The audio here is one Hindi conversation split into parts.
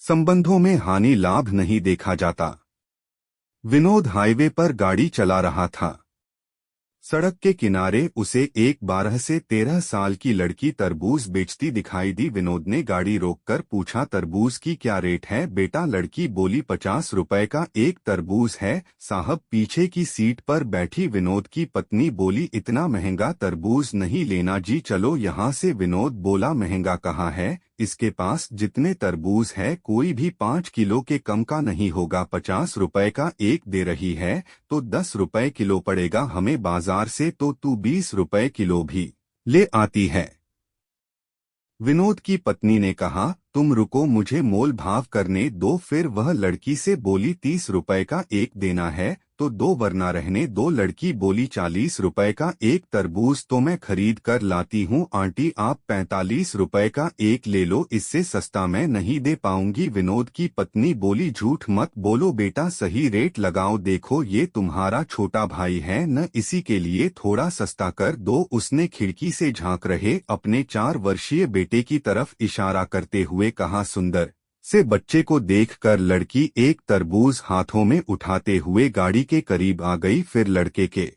संबंधों में हानि लाभ नहीं देखा जाता। विनोद हाईवे पर गाड़ी चला रहा था। सड़क के किनारे उसे एक 12 से 13 साल की लड़की तरबूज बेचती दिखाई दी। विनोद ने गाड़ी रोककर पूछा, तरबूज की क्या रेट है बेटा? लड़की बोली, 50 रुपए का एक तरबूज है साहब। पीछे की सीट पर बैठी विनोद की पत्नी बोली, इतना महंगा तरबूज नहीं लेना जी, चलो यहाँ से। विनोद बोला, महंगा कहाँ है, इसके पास जितने तरबूज है कोई भी 5 किलो के कम का नहीं होगा। 50 रुपए का एक दे रही है तो 10 रुपए किलो पड़ेगा हमें बाजार से, तो तू 20 रुपए किलो भी ले आती है। विनोद की पत्नी ने कहा, तुम रुको, मुझे मोल भाव करने दो। फिर वह लड़की से बोली, 30 रुपए का एक देना है तो दो वरना रहने दो। लड़की बोली, 40 रुपए का एक तरबूज तो मैं खरीद कर लाती हूँ आंटी, आप 45 रुपए का एक ले लो, इससे सस्ता मैं नहीं दे पाऊंगी। विनोद की पत्नी बोली, झूठ मत बोलो बेटा, सही रेट लगाओ, देखो ये तुम्हारा छोटा भाई है न, इसी के लिए थोड़ा सस्ता कर दो। उसने खिड़की से झांक रहे अपने 4 वर्षीय बेटे की तरफ इशारा करते हुए कहा। सुंदर से बच्चे को देखकर लड़की एक तरबूज हाथों में उठाते हुए गाड़ी के करीब आ गई। फिर लड़के के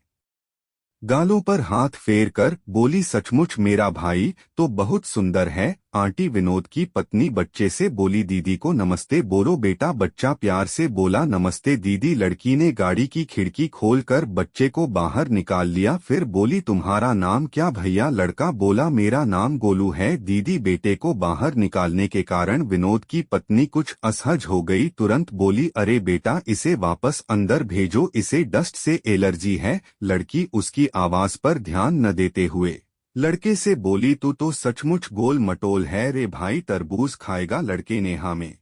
गालों पर हाथ फेर कर बोली, सचमुच मेरा भाई तो बहुत सुंदर है आंटी। विनोद की पत्नी बच्चे से बोली, दीदी को नमस्ते बोलो बेटा। बच्चा प्यार से बोला, नमस्ते दीदी। लड़की ने गाड़ी की खिड़की खोलकर बच्चे को बाहर निकाल लिया। फिर बोली, तुम्हारा नाम क्या भैया? लड़का बोला, मेरा नाम गोलू है दीदी। बेटे को बाहर निकालने के कारण विनोद की पत्नी कुछ असहज हो गई। तुरंत बोली, अरे बेटा इसे वापस अंदर भेजो, इसे डस्ट से एलर्जी है। लड़की उसकी आवाज पर ध्यान न देते हुए लड़के से बोली, तू तो सचमुच गोल मटोल है रे भाई, तरबूज खाएगा? लड़के ने हाँ में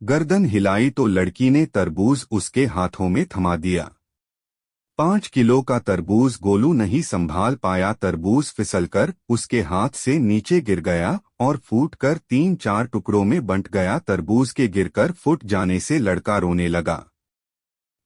गर्दन हिलाई तो लड़की ने तरबूज उसके हाथों में थमा दिया। 5 किलो का तरबूज गोलू नहीं संभाल पाया। तरबूज फिसलकर उसके हाथ से नीचे गिर गया और फूटकर 3-4 टुकड़ों में बंट गया। तरबूज के गिरकर फूट जाने से लड़का रोने लगा।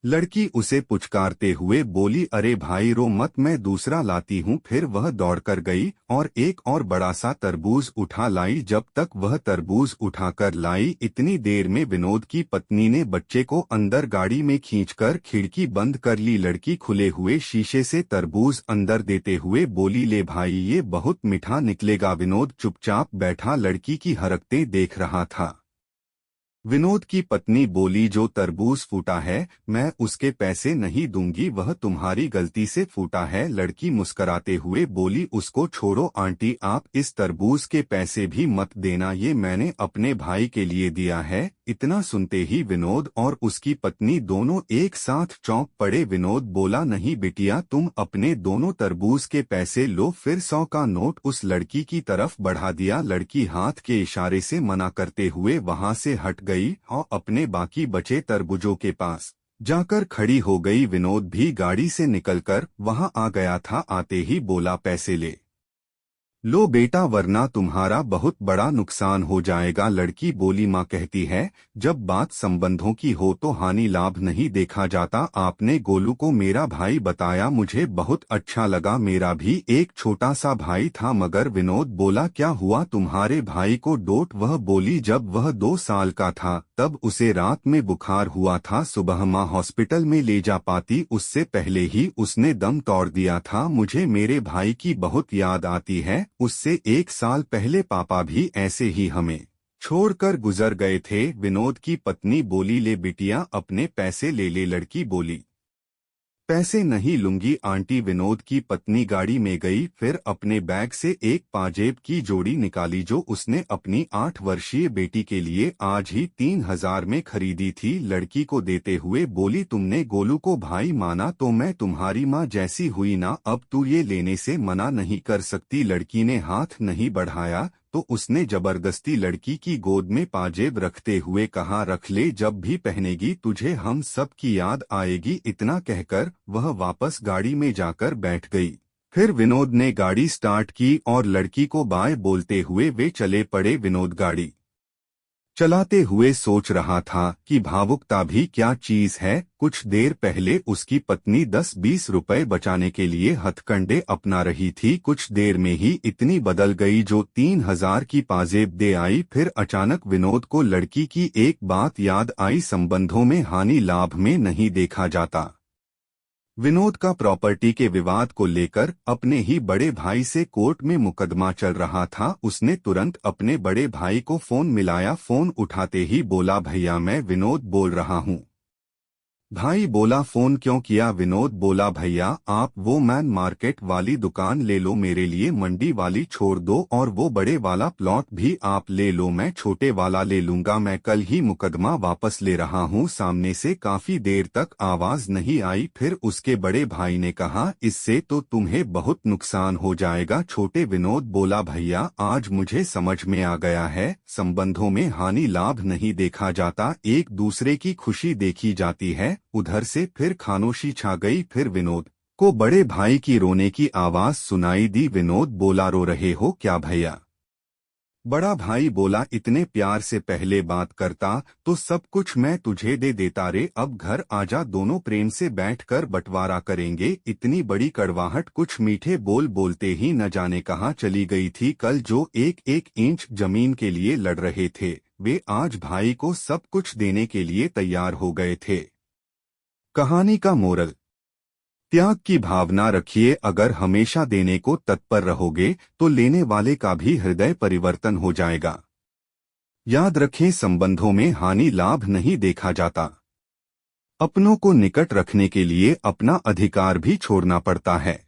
लड़की उसे पुचकारते हुए बोली, अरे भाई रो मत, मैं दूसरा लाती हूँ। फिर वह दौड़कर गई और एक और बड़ा सा तरबूज उठा लाई। जब तक वह तरबूज उठाकर लाई इतनी देर में विनोद की पत्नी ने बच्चे को अंदर गाड़ी में खींचकर खिड़की बंद कर ली। लड़की खुले हुए शीशे से तरबूज अंदर देते हुए बोली, ले भाई ये बहुत मीठा निकलेगा। विनोद चुपचाप बैठा लड़की की हरकतें देख रहा था। विनोद की पत्नी बोली, जो तरबूज फूटा है मैं उसके पैसे नहीं दूंगी, वह तुम्हारी गलती से फूटा है। लड़की मुस्कराते हुए बोली, उसको छोड़ो आंटी, आप इस तरबूज के पैसे भी मत देना, ये मैंने अपने भाई के लिए दिया है। इतना सुनते ही विनोद और उसकी पत्नी दोनों एक साथ चौंक पड़े। विनोद बोला, नहीं बिटिया, तुम अपने दोनों तरबूज के पैसे लो। फिर 100 का नोट उस लड़की की तरफ बढ़ा दिया। लड़की हाथ के इशारे से मना करते हुए वहां से हट गई और अपने बाकी बचे तरबूजों के पास जाकर खड़ी हो गई। विनोद भी गाड़ी से निकलकर वहां आ गया था। आते ही बोला, पैसे ले लो बेटा वरना तुम्हारा बहुत बड़ा नुकसान हो जाएगा। लड़की बोली, माँ कहती है जब बात संबंधों की हो तो हानि लाभ नहीं देखा जाता। आपने गोलू को मेरा भाई बताया, मुझे बहुत अच्छा लगा, मेरा भी एक छोटा सा भाई था। मगर विनोद बोला, क्या हुआ तुम्हारे भाई को? डोट वह बोली, जब वह 2 साल का था तब उसे रात में बुखार हुआ था, सुबह माँ हॉस्पिटल में ले जा पाती, उससे पहले ही उसने दम तोड़ दिया था। मुझे मेरे भाई की बहुत याद आती है, उससे 1 साल पहले पापा भी ऐसे ही हमें छोड़कर गुजर गए थे। विनोद की पत्नी बोली, ले बिटिया अपने पैसे ले ले। लड़की बोली, पैसे नहीं लूंगी आंटी। विनोद की पत्नी गाड़ी में गई, फिर अपने बैग से एक पाजेब की जोड़ी निकाली जो उसने अपनी 8 वर्षीय बेटी के लिए आज ही 3000 में खरीदी थी। लड़की को देते हुए बोली, तुमने गोलू को भाई माना तो मैं तुम्हारी माँ जैसी हुई ना, अब तू ये लेने से मना नहीं कर सकती। लड़की ने हाथ नहीं बढ़ाया तो उसने जबरदस्ती लड़की की गोद में पाजेब रखते हुए कहा, रख ले, जब भी पहनेगी तुझे हम सब की याद आएगी। इतना कहकर वह वापस गाड़ी में जाकर बैठ गई। फिर विनोद ने गाड़ी स्टार्ट की और लड़की को बाय बोलते हुए वे चले पड़े। विनोद गाड़ी चलाते हुए सोच रहा था कि भावुकता भी क्या चीज है। कुछ देर पहले उसकी पत्नी 10-20 रुपए बचाने के लिए हथकंडे अपना रही थी, कुछ देर में ही इतनी बदल गई जो 3,000 की पाजेब दे आई। फिर अचानक विनोद को लड़की की एक बात याद आई, संबंधों में हानि लाभ में नहीं देखा जाता। विनोद का प्रॉपर्टी के विवाद को लेकर अपने ही बड़े भाई से कोर्ट में मुकदमा चल रहा था। उसने तुरंत अपने बड़े भाई को फोन मिलाया। फोन उठाते ही बोला, भैया मैं विनोद बोल रहा हूँ। भाई बोला, फोन क्यों किया? विनोद बोला, भैया आप वो मैन मार्केट वाली दुकान ले लो, मेरे लिए मंडी वाली छोड़ दो, और वो बड़े वाला प्लॉट भी आप ले लो, मैं छोटे वाला ले लूंगा। मैं कल ही मुकदमा वापस ले रहा हूँ। सामने से काफी देर तक आवाज नहीं आई। फिर उसके बड़े भाई ने कहा, इससे तो तुम्हें बहुत नुकसान हो जाएगा। छोटे विनोद बोला, भैया आज मुझे समझ में आ गया है, संबंधों में हानि लाभ नहीं देखा जाता, एक दूसरे की खुशी देखी जाती है। उधर से फिर खामोशी छा गई। फिर विनोद को बड़े भाई की रोने की आवाज सुनाई दी। विनोद बोला, रो रहे हो क्या भैया? बड़ा भाई बोला, इतने प्यार से पहले बात करता तो सब कुछ मैं तुझे दे देता रे। अब घर आजा, दोनों प्रेम से बैठकर बंटवारा करेंगे। इतनी बड़ी कड़वाहट कुछ मीठे बोल बोलते ही न जाने कहाँ चली गई थी। कल जो एक एक इंच जमीन के लिए लड़ रहे थे, वे आज भाई को सब कुछ देने के लिए तैयार हो गए थे। कहानी का मोरल, त्याग की भावना रखिए। अगर हमेशा देने को तत्पर रहोगे तो लेने वाले का भी हृदय परिवर्तन हो जाएगा। याद रखें, संबंधों में हानि लाभ नहीं देखा जाता। अपनों को निकट रखने के लिए अपना अधिकार भी छोड़ना पड़ता है।